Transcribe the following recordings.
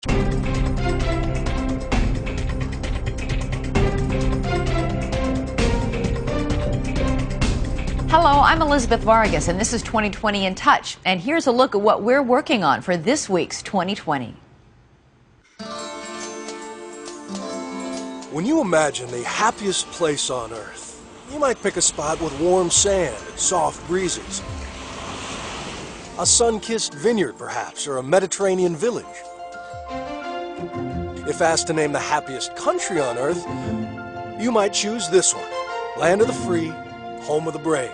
Hello, I'm Elizabeth Vargas, and this is 2020 in Touch. And here's a look at what we're working on for this week's 2020. When you imagine the happiest place on earth, you might pick a spot with warm sand and soft breezes. A sun-kissed vineyard, perhaps, or a Mediterranean village. If asked to name the happiest country on earth, you might choose this one, land of the free, home of the brave.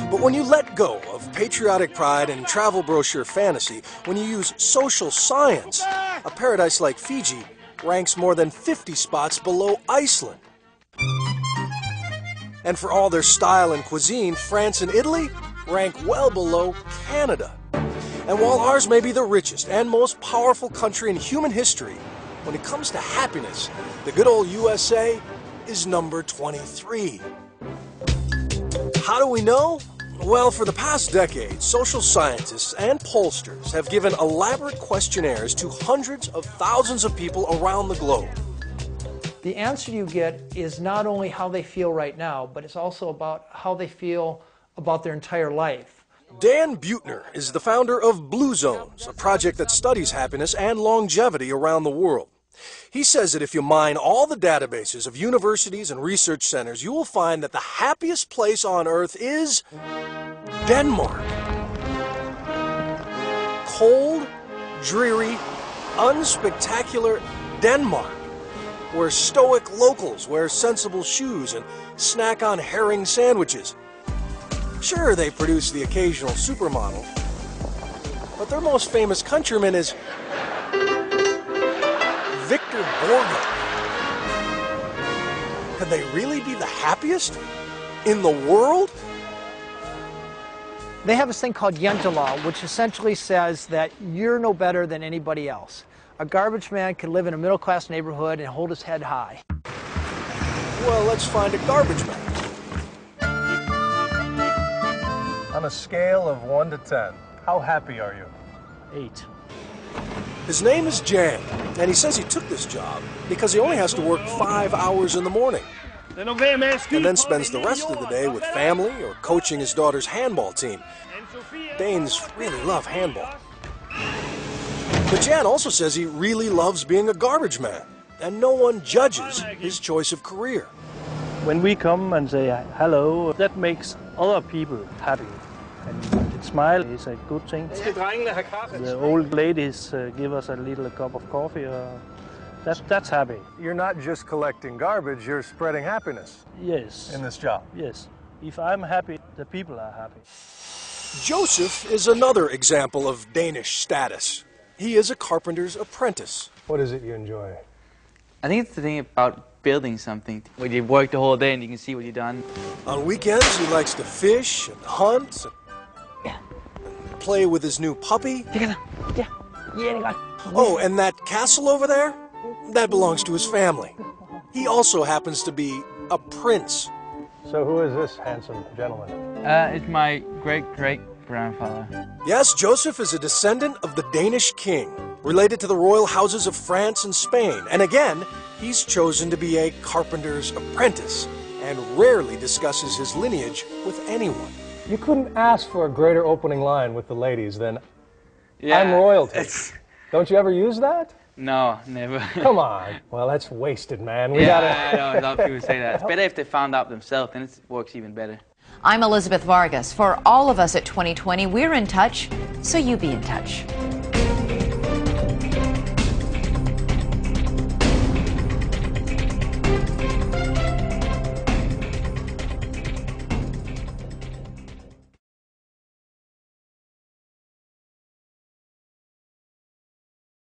But when you let go of patriotic pride and travel brochure fantasy, when you use social science, a paradise like Fiji ranks more than 50 spots below Iceland. And for all their style and cuisine, France and Italy rank well below Canada. And while ours may be the richest and most powerful country in human history, when it comes to happiness, the good old USA is number 23. How do we know? Well, for the past decade, social scientists and pollsters have given elaborate questionnaires to hundreds of thousands of people around the globe. The answer you get is not only how they feel right now, but it's also about how they feel about their entire life. Dan Buettner is the founder of Blue Zones, a project that studies happiness and longevity around the world. He says that if you mine all the databases of universities and research centers, you will find that the happiest place on earth is Denmark. Cold, dreary, unspectacular Denmark, where stoic locals wear sensible shoes and snack on herring sandwiches. Sure, they produce the occasional supermodel, but their most famous countryman is Victor Borge. Can they really be the happiest in the world? They have this thing called Jente Law, which essentially says that you're no better than anybody else. A garbage man can live in a middle-class neighborhood and hold his head high. Well, let's find a garbage man. On a scale of 1 to 10, how happy are you? 8. His name is Jan, and he says he took this job because he only has to work 5 hours in the morning, and then spends the rest of the day with family or coaching his daughter's handball team. Danes really love handball. But Jan also says he really loves being a garbage man, and no one judges his choice of career. When we come and say hello, that makes other people happy. And the smile is a good thing. The old ladies give us a little cup of coffee. That's happy. You're not just collecting garbage, you're spreading happiness. Yes. In this job. Yes. If I'm happy, the people are happy. Joseph is another example of Danish status. He is a carpenter's apprentice. What is it you enjoy? I think it's the thing about building something. When you work the whole day and you can see what you've done. On weekends, he likes to fish and hunt and play with his new puppy. Oh, and that castle over there? That belongs to his family. He also happens to be a prince. So who is this handsome gentleman? It's my great-great-grandfather. Yes, Joseph is a descendant of the Danish king, related to the royal houses of France and Spain. And again, he's chosen to be a carpenter's apprentice and rarely discusses his lineage with anyone. You couldn't ask for a greater opening line with the ladies than, I'm royalty. Don't you ever use that? No, never. Come on. Well, that's wasted, man. I know, a lot of people say that. It's better if they found out themselves, then it works even better. I'm Elizabeth Vargas. For all of us at 2020, we're in touch, so you be in touch.